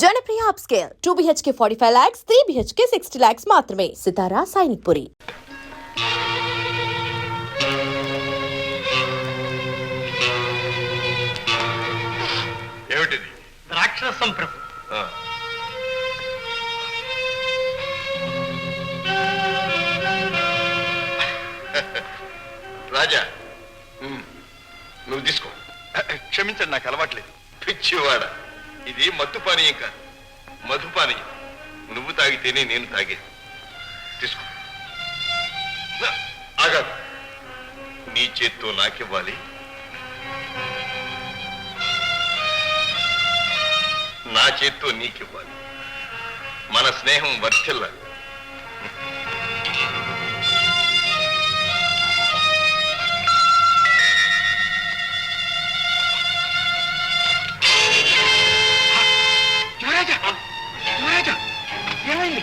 Janapriya upscale 2 BHK 45 lakhs, 3 BHK 60 lakhs మాత్రమే. సితారా సైనిక్పురి. ఏమిటిది? రాక్షసం ప్రభు. రాజా, నువ్వు తీసుకో. క్షమించండి, నాకు అలవాట్లేదు. పిచ్చివాడ, ఇది మత్తు పానీయం కాదు, మధుపానీయం. నువ్వు తాగితేనే నేను తాగేది. తీసుకో. ఆగాదు, నీ చేత్తో నాకివ్వాలి, నా చేత్తో నీకివ్వాలి. మన స్నేహం వర్ధిల్లాలి. ఏమైంది?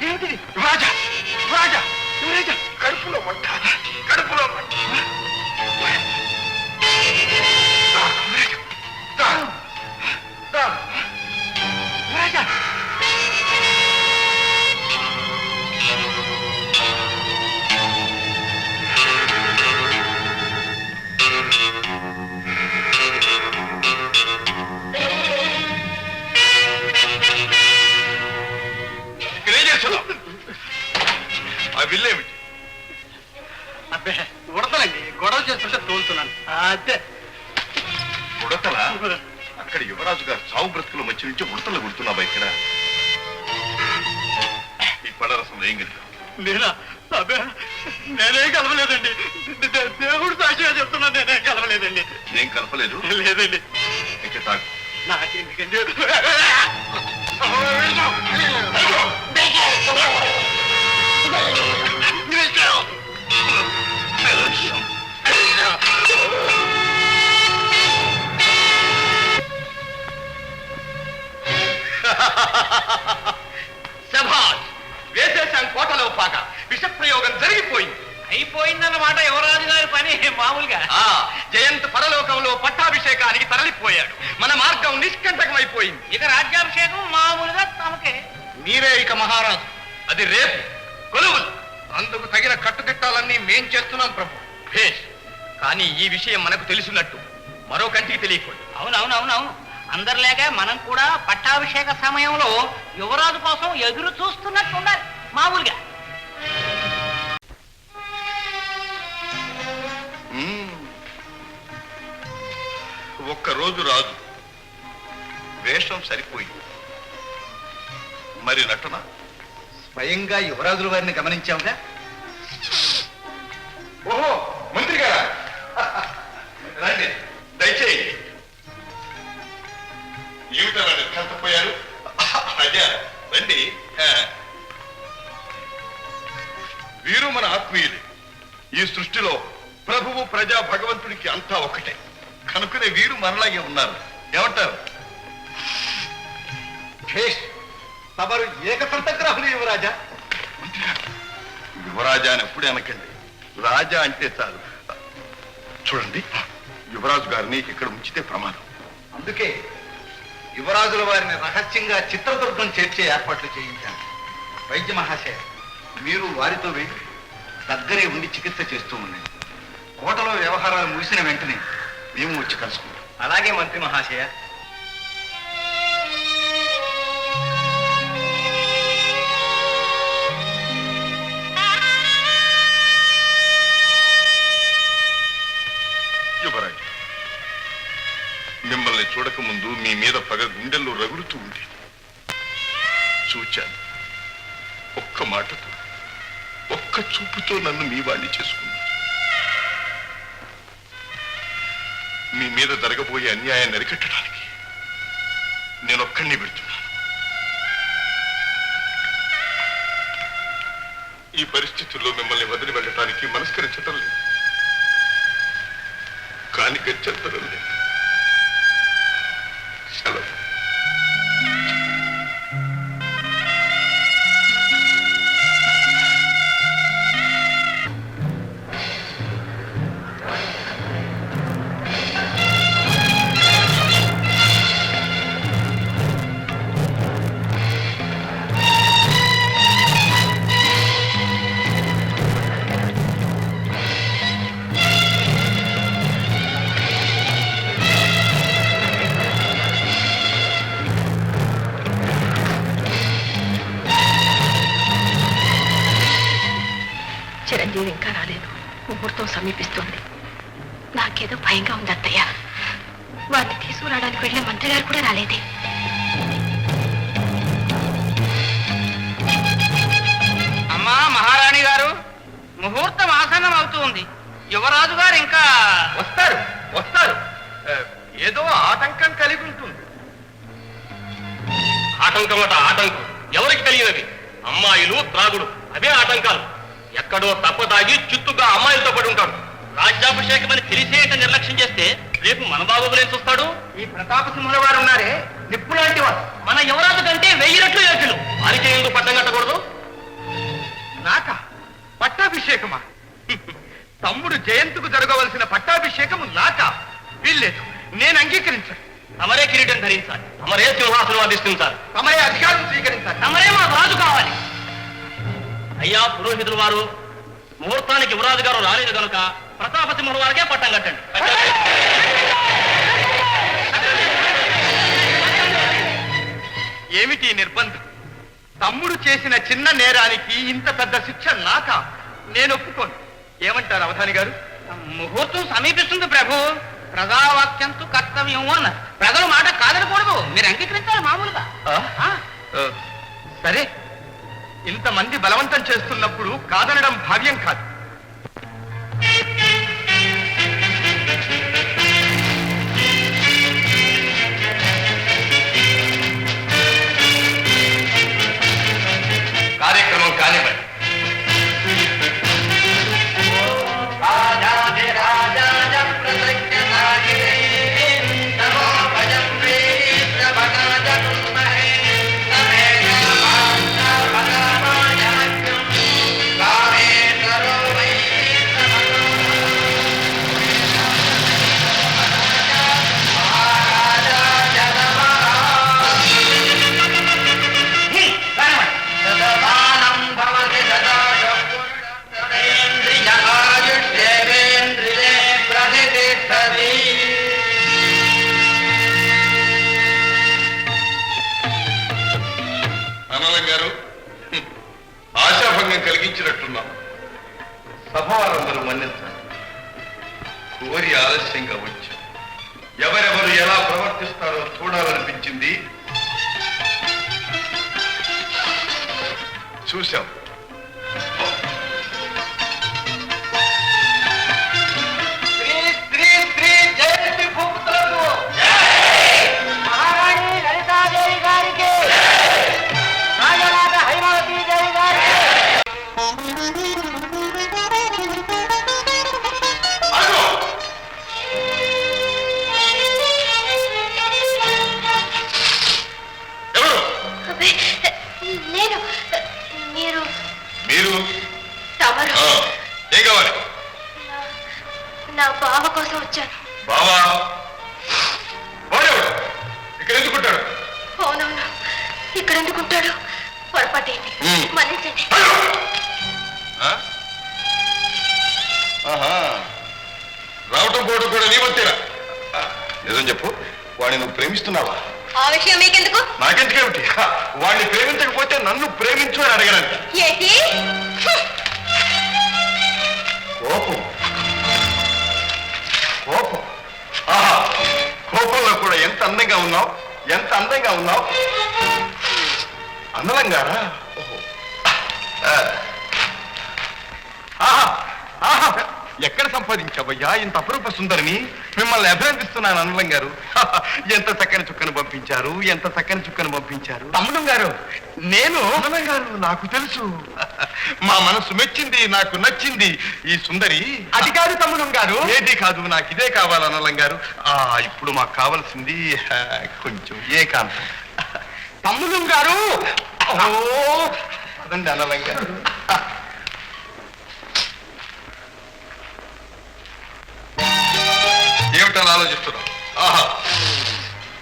ఏమిటిది? రాజా రాజా రాజా, కడుపులో మంట, కడుపులో మంట. రాజా, ఆ విల్లేమిటి? అబ్బే ఉడతలండి, గొడవ చేస్తుంటే తోలుతున్నాను అంతే. ఉడతలా? అక్కడ యువరాజు గారు చావు బ్రతుకుల మధ్య నుంచి ఉడతలు గుడుతున్నావా? ఇక్కడ ఈ పళ్ళరసం ఏం కలిగి? నేనా? అబ్బే నేనేం కలవలేదండి. దేవుడు సాక్షిగా చెప్తున్నా, నేనేం కలవలేదండి. ఏం కలపలేదు? లేదండి. ఇంకా తాగు. నాకెందుకండి? సభాష్, వేసేశాం కోటలో పాక. విష ప్రయోగం జరిగిపోయింది. అయిపోయిందన్నమాట యువరాజు గారి పని. మామూలుగా జయంత్ పరలోకంలో పట్టాభిషేకానికి తరలిపోయాడు. మన మార్గం నిష్కంటకమైపోయింది. ఇక రాజ్యాభిషేకం మామూలుగా తమకే. మీరే ఇక మహారాజు. అది రేపు కొలువులు. అందుకు తగిన కట్టుదిట్టాలన్నీ మేం చేస్తున్నాం ప్రభు. భేష్. కానీ ఈ విషయం మనకు తెలిసినట్టు మరో కంటికి తెలియకూడదు. అవునవునవునవును, అందరిలాగా మనం కూడా పట్టాభిషేక సమయంలో యువరాజు కోసం ఎదురు చూస్తున్నట్టు ఉండాలి మామూలుగా. ఒక్కరోజు రాజు వేషం సరిపోయింది, మరి నటన? స్వయంగా యువరాజుల వారిని గమనించావుగా? ఓహో, మంత్రి గారా, రండి, దయచేయండి. ఏమిటారండి కష్టపోయారు? అదే, రండి. వీరు మన ఆత్మీయులు. ఈ సృష్టిలో ప్రభువు ప్రజా భగవంతుడికి అంతా ఒకటే కనుకనే వీరు మనలాగే ఉన్నారు. ఏమంటారు? తమరు ఏకసంతగ్రాహులు యువరాజా. యువరాజా అని ఎప్పుడే అనకండి, రాజా అంటే చాలు. చూడండి, యువరాజు గారిని ఇక్కడ ఉంచితే ప్రమాదం. అందుకే యువరాజుల వారిని రహస్యంగా చిత్రదుర్గం చేర్చే ఏర్పాట్లు చేయించాను. వైద్య మహాశయ, మీరు వారితో వెళ్ళి దగ్గరే ఉండి చికిత్స చేస్తూ ఉన్నాయి. కోటలో వ్యవహారాలు ముగిసిన వెంటనే మేము వచ్చి కలుసుకుంటాం. అలాగే మంత్రి మహాశయ. యువరాజు, మిమ్మల్ని చూడకముందు మీ మీద పగ గుండెల్లో రగులుతూ ఉండేది. చూచాను. ఒక్క మాటతో, ఒక్క చూపుతో నన్ను మీ వాణ్ణి చేసుకున్నాను. మీ మీద జరగబోయే అన్యాయాన్ని అరికట్టడానికి నేను ఒక్కడిని పెడుతున్నాను. ఈ పరిస్థితుల్లో మిమ్మల్ని వదిలి వెళ్ళటానికి మనస్కరించటం లేదు, కానీ గచ్చంతరం లేదు. సెలవు. చిరంజీవి ఇంకా రాలేదు. ముహూర్తం సమీపిస్తుంది. నాకేదో భయంగా ఉంది అత్తయ్య. వారిని తీసుకురావడానికి వెళ్ళే మంత్రి గారు కూడా రాలేదే. అమ్మా మహారాణి గారు, ముహూర్తం ఆసన్నం అవుతుంది. యువరాజు గారు ఇంకా వస్తారు వస్తారు. ఏదో ఆటంకం కలిగి ఉంటుంది. ఆటంకం అట ఆటంకం ఎవరికి తెలియనది? అమ్మాయిలు త్రాగుడు అవే ఆటంకాలు. ఎక్కడో తప్పదాగి చుట్టుగా అమ్మాయిలతో పడి ఉంటాడు. రాజ్యాభిషేకం అని తెలిసేట నిర్లక్ష్యం చేస్తే రేపు మన బాబులేం చూస్తాడు? ఈ ప్రతాపసింహుల వారు ఉన్నారే, నిప్పు లాంటి వారు. మన యువరాజు కంటే 1000 రెట్లు యోగ్యులు. వారికి ఎందుకు పట్టం కట్టకూడదు? నాక పట్టాభిషేకమా? తమ్ముడు జయంతుకు జరగవలసిన పట్టాభిషేకము నాక? వీల్లేదు, నేను అంగీకరించను. తమరే కిరీటం ధరించాలి, తమరే సింహాసనం అధిష్ఠించాలి, తమరే అధికారం స్వీకరించాలి. తమరే మా రాజు కావాలి. అయ్యా పురోహితుల వారు, ముహూర్తానికి యువరాజు గారు రాలేదు కనుక ప్రతాపసింహుల వారికే పట్టం కట్టండి. ఏమిటి నిర్బంధం? తమ్ముడు చేసిన చిన్న నేరానికి ఇంత పెద్ద శిక్ష నాక? నేను ఒప్పుకోను. ఏమంటారు అవధాని గారు? ముహూర్తం సమీపిస్తుంది ప్రభు. ప్రజావాక్యంతో కర్తవ్యం అన్నారు. ప్రజల మాట కాదనకూడదు, మీరు అంగీకరించాలి మామూలుగా. సరే, ఇంతమంది బలవంతం చేస్తున్నప్పుడు కాదనడం భావ్యం కాదు. కార్యక్రమం కానివ్వండి. గారు, ఆశాభంగం కలిగించినట్టున్నాం. సభ వారందరూ మన్నించాలి. కోరి ఆలస్యంగా వచ్చాం. ఎవరెవరు ఎలా ప్రవర్తిస్తారో చూడాలనిపించింది. చూశాం. ఏం కావాలి? నా బావ కోసం వచ్చాను. బావా? వాడేవాడు ఇక్కడ ఎందుకుంటాడు? అవునవును, ఇక్కడ ఎందుకుంటాడు? పొరపాటేంటి, మన్నించండి. రావటం పోవడం కూడా నీ వంతేనా? నిజం చెప్పు, వాడిని నువ్వు ప్రేమిస్తున్నావా? ఆ విషయం మీకెందుకు? నాకెందుకేమిటి? వాడిని ప్రేమించకపోతే నన్ను ప్రేమించు అని అడగడానికి. ఏంటి కోపం? కోపం? ఆహా, కోపంలో కూడా ఎంత అందంగా ఉన్నావు, ఎంత అందంగా ఉన్నావు. అందలంగారా? ఆహా ఆహా, ఎక్కడ సంపాదించావయ్యా ఇంత అపరూప సుందరిని? మిమ్మల్ని అభినందిస్తున్నాను అన్నలం గారు. ఎంత చక్కని చుక్కను పంపించారు, ఎంత చక్కని చుక్కను పంపించారు. తమ్ముడు గారు, నేను అన్నలం గారు, నాకు తెలుసు. మా మనసు మెచ్చింది, నాకు నచ్చింది ఈ సుందరి. అది కాదు తమ్ముడు గారు. ఏది కాదు, నాకు ఇదే కావాలి అన్నలం గారు. ఇప్పుడు మాకు కావాల్సింది కొంచెం ఏకాంతం. తమ్ముడు గారు, అదండి అన్నలం గారు. ఏమిటని ఆలోచిస్తున్నావు? ఆహా,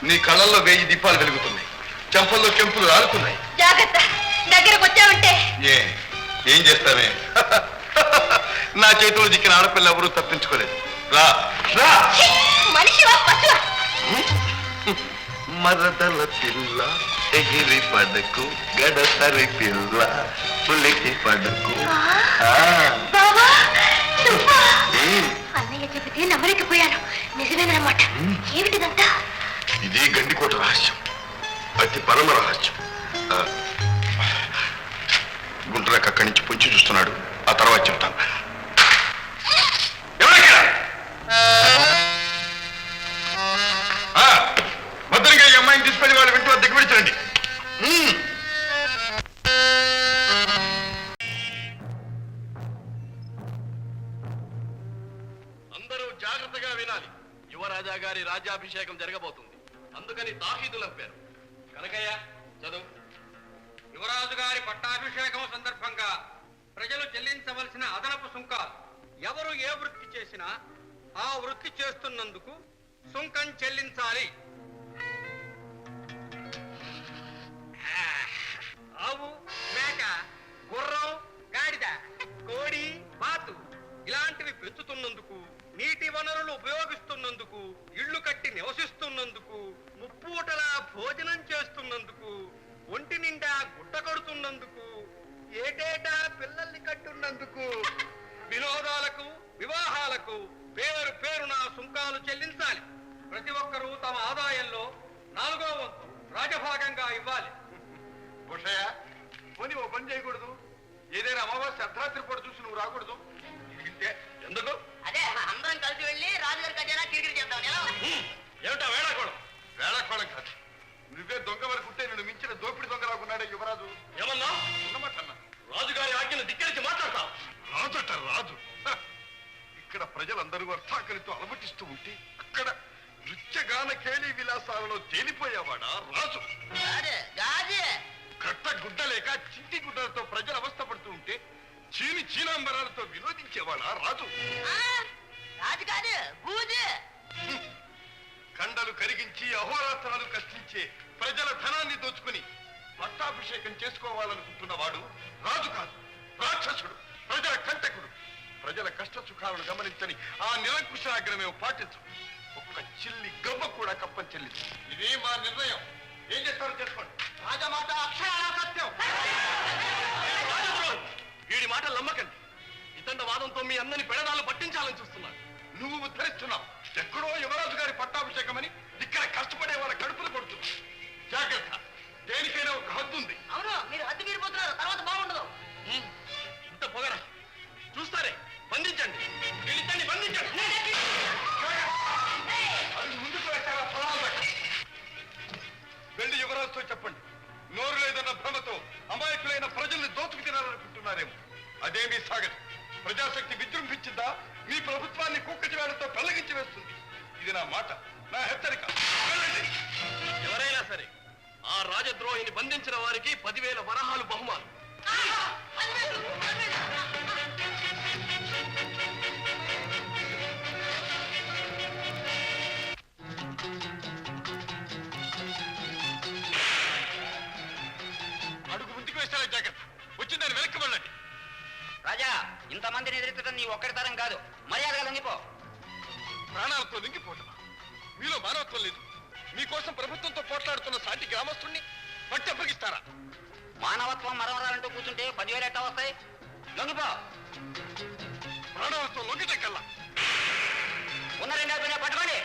నీ కళ్ళల్లో 1000 దీపాలు వెలుగుతున్నాయి, చెంపల్లో కెంపులు రాలుతున్నాయి. జాగ్రత్త, దగ్గరకు వచ్చావంటే ఏం చేస్తానే? నా చేతిలో చిక్కిన ఆడపిల్ల ఎవరూ తప్పించుకోలేదు. రా రా. మనిషివా పశువా? మరదల పిల్ల ఎగిరి పడకు గడసరి పిల్ల పులికి పడకు అన్నయ్య చెబితే నమ్మలేకపోయాను. నిజమేనమాట. ఏమిటిదంతా? ఇది గండికోట రహస్యం, అతి పరమ రహస్యం. గుంటలకు అక్కడి నుంచి పొంచి చూస్తున్నాడు, ఆ తర్వాత చెప్తాను. భద్రంగా ఈ అమ్మాయిని తీసుకొని వాళ్ళు వింటూ దిగబెట్టండి. అందరూ జాగ్రత్తగా వినాలి. యువరాజా గారి రాజ్యాభిషేకం జరగబోతుంది, అందుకని తాహీదులు పంపారు. కనకయ్య చదువు. యువరాజు గారి పట్టాభిషేకం సందర్భంగా ప్రజలు చెల్లించవలసిన అదనపు సుంకాలు. ఎవరు ఏ వృత్తి చేసినా ఆ వృత్తి చేస్తున్నందుకు సుంకం చెల్లించాలి. ఆవు, మేక, గుర్రం, గాడిద, కోడి, బాతు ఇలాంటివి పెంచుతున్నందుకు, నీటి వనరులు ఉపయోగిస్తున్నందుకు, ఇళ్లు కట్టి నివసిస్తున్నందుకు, ముప్పూటలా భోజనం చేస్తున్నందుకు, ఒంటి నిండా గుట్ట కడుతున్నందుకు, ఏటేటా పిల్లల్ని కట్టున్నందుకు, వినోదాలకు, వివాహాలకు పేరు పేరున సుంకాలు చెల్లించాలి. ప్రతి ఒక్కరూ తమ ఆదాయంలో 4వ వంతు రాజభాగంగా ఇవ్వాలి. ఉషయ, పోనీ ఓ పని చేయకూడదు? ఏదైనా అమావాస్య అర్ధరాత్రి పూట చూసి నువ్వు రాకూడదు? ఇంతే. ఎందుకు? అదే అందరం కలిసి వెళ్ళి రాజుగారి ఖజానా కిరికిరి చేద్దాం. ఎలా ఉంది? ఏమిటా వేళాకోళం? వేళకోళం కాదు, నువ్వే దొంగ వరకు ఉంటే నిన్ను మించిన దోపిడి దొంగలాగున్నాడే యువరాజు. ఏమన్నా? ఉన్నమాటన్నా. రాజుగారి ఆజ్ఞను ధిక్కరించి మాట్లాడతావు. రాజట రాజు. ఇక్కడ ప్రజలందరూ అర్థాకలితో అలమటిస్తూ ఉంటే అక్కడ నృత్యగాన కేళీ విలాసాలలో తేలిపోయేవాడా రాజు? కట్ట గుడ్డ లేక చింటి గుడ్డలతో ప్రజలు అవస్థపడుతూ ఉంటే చీనాంబరాలతో వినోదించేవాడా రాజు? రాజు కాదు, బూజు. కండలు కరిగించి అహోరాత్రాలు కష్టించే ప్రజల ధనాన్ని దోచుకుని పట్టాభిషేకం చేసుకోవాలనుకుంటున్నవాడు రాజు కాదు, రాక్షసుడు, ప్రజల కంటకుడు. ప్రజల కష్ట సుఖాలను గమనించని ఆ నిరంకుశాగ్రమే పాటించు. ఒక్క చిల్లి గవ్వ కూడా కప్పం చెల్లించు. ఇదే మా నిర్ణయం. ఏం చేస్తారో చేసుకోండి. రాజమాట అక్షరాల సత్యం. వీడి మాటలు నమ్మకండి. ఇతండ వాదంతో మీ అందరిని పెడదాలు పట్టించాలని చూస్తున్నాడు. నువ్వు ఉద్ధరిస్తున్నావు. ఎక్కడో యువరాజు గారి పట్టాభిషేకం అని ఇక్కడ కష్టపడే వాళ్ళ కడుపులు కొడుతున్నావు. జాగ్రత్త, దేనికైనా ఒక హద్దు ఉంది. అవును, మీరు హద్దు మీరిపోతున్నారు, తర్వాత బాగుండదు. ఇంత పొగరా? చూస్తారే, బంధించండి, వీళ్ళిద్దరిని బంధించండి. అది ముందుకు వేశారా? వెళ్ళి యువరాజుతో చెప్పండి, నోరు లేదన్న భ్రమతో అమాయకులైన ప్రజల్ని దోచుకు తినాలనుకుంటున్నారేమో. అదేమీ సాగదు. ప్రజాశక్తి విజృంభించిందా మీ ప్రభుత్వాన్ని కుక్కటి వేళతో పెళ్లగించి వేస్తుంది. ఇది నా మాట, నా హెచ్చరిక. వెళ్ళండి. ఎవరైనా సరే ఆ రాజద్రోహిని బంధించిన వారికి 10,000 వరహాలు బహుమానం. అడుగు ముందుకు వేస్తారా? జాగ్రత్త, వచ్చిందని వెనక్కి వెళ్ళండి. రాజా, ఇంతమందిని ఎదుర్కొంటే నీ ఒక్కడి తరం కాదు, మర్యాదగా లొంగిపో. ప్రాణాలతో లొంగిపోవటమా? మీలో మానవత్వం లేదు. మీకోసం ప్రభుత్వంతో పోట్లాడుతున్న సాటి గ్రామస్తుణ్ణి పట్టి అప్పగిస్తారా? మానవత్వం మరవరాలంటూ కూర్చుంటే 10,000 ఎట్టా వస్తాయి? లొంగిపో. ప్రాణాలతో లొంగితే కల్లా ఉన్న 2 అయిపోయినా పట్టుకోండి.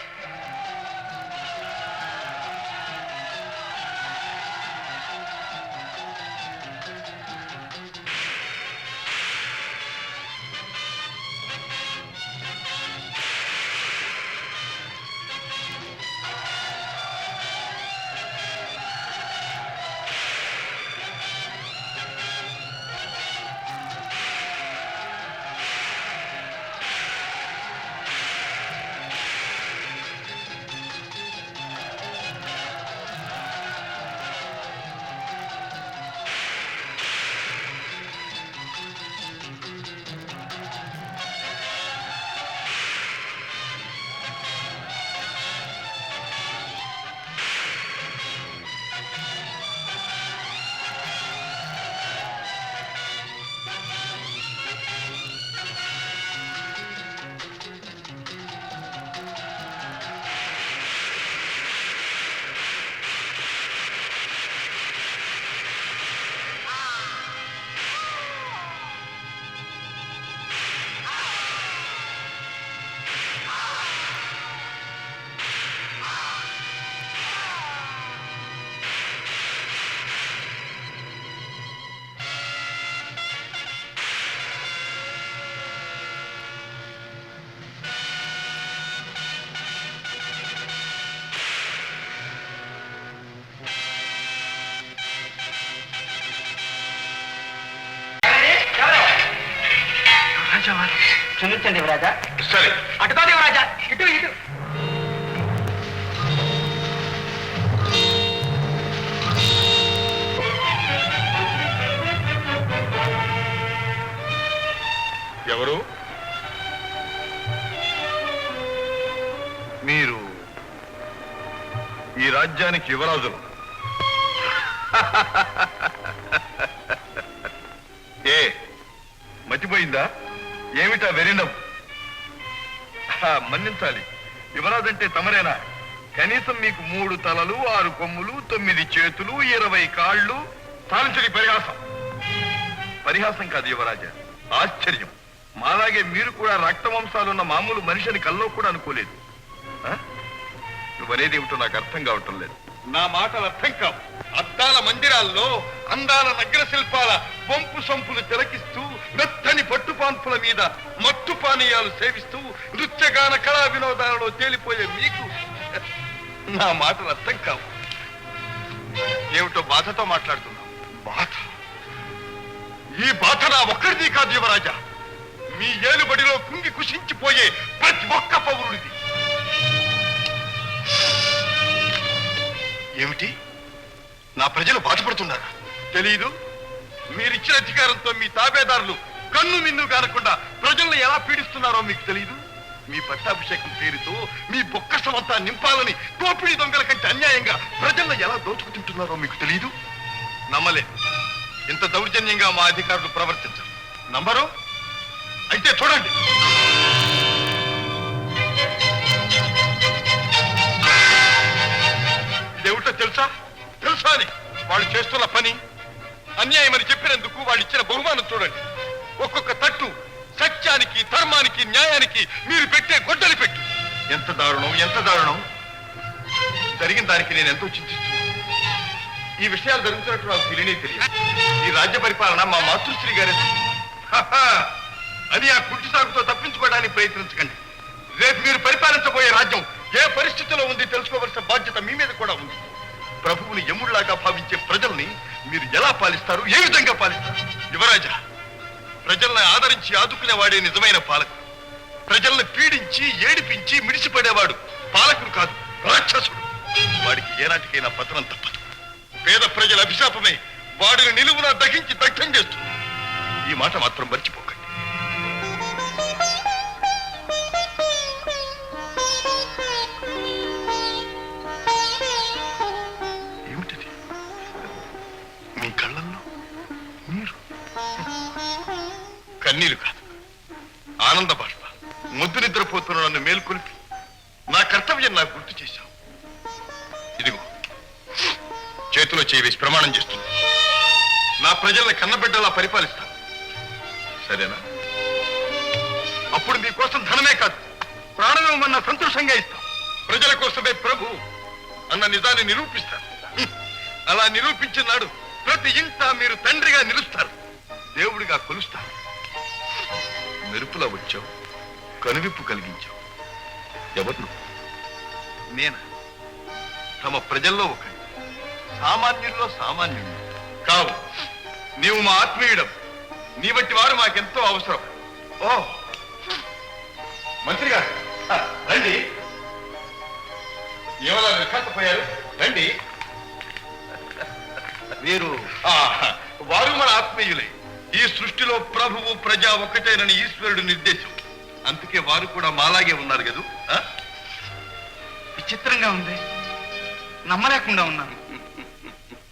వచ్చావా? క్షమించండి యువరాజా. సరే, అటు కాదు యువరాజా, ఇటు ఇటు. ఎవరు మీరు? ఈ రాజ్యానికి యువరాజులు. ఏ మతిపోయిందా? ఏమిటా వెరినం? మన్నించాలి, యువరాజంటే తమరేనా? కనీసం మీకు 3 తలలు, 6 కొమ్ములు, 9 చేతులు, 20 కాళ్ళు. సాధించని పరిహాసం. పరిహాసం కాదు యువరాజా, ఆశ్చర్యం. మాలాగే మీరు కూడా రక్తవంశాలున్న మామూలు మనిషిని కల్లో కూడా అనుకోలేదు. నువ్వనేది ఏమిటో నాకు అర్థం కావటం లేదు. నా మాటలు అర్థం కావు. అద్దాల మందిరాల్లో అందాల నగర శిల్పాల వంపు సంపులు తిలకిస్తూ, మెత్తని పట్టుపాన్పుల మీద మట్టు పానీయాలు సేవిస్తూ, నృత్యగాన కళా వినోదాలలో తేలిపోయే మీకు నా మాటలు అర్థం కావు. ఏమిటో బాధతో మాట్లాడుతున్నావు. బాధ? ఈ బాధ నా ఒక్కడిది కాదు యువరాజా, మీ ఏలుబడిలో కుంగి కుషించిపోయే ప్రతి ఒక్క పౌరుడిది. ఏమిటి? నా ప్రజలు బాధపడుతున్నారా? తెలీదు? మీరిచ్చిన అధికారంతో మీ తాబేదారులు కన్ను మిన్ను కానకుండా ప్రజలను ఎలా పీడిస్తున్నారో మీకు తెలీదు? మీ పట్టాభిషేకం పేరుతో మీ బొక్కసమంతా నింపాలని దోపిడీ దొంగల కంటే అన్యాయంగా ప్రజలను ఎలా దోచుకుతుంటున్నారో మీకు తెలీదు? నమ్మలే. ఇంత దౌర్జన్యంగా మా అధికారులు ప్రవర్తించరు. నమ్మరు? అయితే చూడండి. ఇదేమిటో తెలుసా? తెలుసా అని వాళ్ళు చేస్తున్న పని అన్యాయమని చెప్పినందుకు వాళ్ళు ఇచ్చిన బహుమానం చూడండి. ఒక్కొక్క తట్టు సత్యానికి, ధర్మానికి, న్యాయానికి మీరు పెట్టే గొడ్డలి పెట్టు. ఎంత దారుణం, ఎంత దారుణం! జరిగిన దానికి నేను ఎంతో చింతిస్తున్నాను. ఈ విషయాలు జరుగుతున్నట్టు నాకు తెలియనే తెలియదు. ఈ రాజ్య పరిపాలన మా మాతృశ్రీ గారే అని ఆ కుంటి సాగుతో తప్పించుకోవడానికి ప్రయత్నించకండి. రేపు మీరు పరిపాలించబోయే రాజ్యం ఏ పరిస్థితిలో ఉంది తెలుసుకోవలసిన బాధ్యత మీ మీద కూడా ఉంది. ప్రభువుని యముడిలాగా భావించే ప్రజల్ని మీరు ఎలా పాలిస్తారు, ఏ విధంగా పాలిస్తారు? యువరాజా, ప్రజల్ని ఆదరించి ఆదుకునేవాడే నిజమైన పాలకుడు. ప్రజల్ని పీడించి ఏడిపించి మిడిసిపడేవాడు పాలకుడు కాదు, రాక్షసుడు. వాడికి ఏనాటికైనా పతనం తప్పదు. పేద ప్రజల అభిశాపమే వాడిని నిలువునా దహించి దగ్ధం చేస్తుంది. ఈ మాట మాత్రం మర్చిపోకండి. ఏమిటది? మీ కళ్ళల్లో నీరు. కన్నీరు కాదు, ఆనంద బాష్ప. ముద్దు నిద్రపోతున్న నన్ను మేల్కొల్పి నా కర్తవ్యం నాకు గుర్తు చేశావు. ఇదిగో చేతిలో చేయి వేసి ప్రమాణం చేస్తుంది. నా ప్రజల్ని కన్నబిడ్డలా పరిపాలిస్తాను, సరేనా? అప్పుడు మీకోసం ధనమే కాదు, ప్రాణమేమన్నా సంతోషంగా ఇస్తాం. ప్రజల కోసమే ప్రభు అన్న నిజాన్ని నిరూపిస్తాను. అలా నిరూపించిన నాడు ప్రతి ఇంట మీరు తండ్రిగా నిలుస్తారు, దేవుడిగా కొలుస్తారు. మెరుపులా వచ్చావు, కనువిప్పు కలిగించావు. ఎవరు? నేను. తమ ప్రజల్లో ఒకటి, సామాన్యుల్లో సామాన్యుడు కావు. నీవు మా ఆత్మీయుడం. నీ వంటి వారు మాకెంతో అవసరం. ఓ మంత్రి గారు, రండి. ఏమలా నిర్ఘాంతపోయారు? రండి. వీరు వారు మన ఆత్మీయులే. ఈ సృష్టిలో ప్రభువు ప్రజా ఒకటేనని ఈశ్వరుడు నిర్దేశం. అందుకే వారు కూడా మాలాగే ఉన్నారు కదూ. విచిత్రంగా ఉంది, నమ్మలేకుండా ఉన్నాను.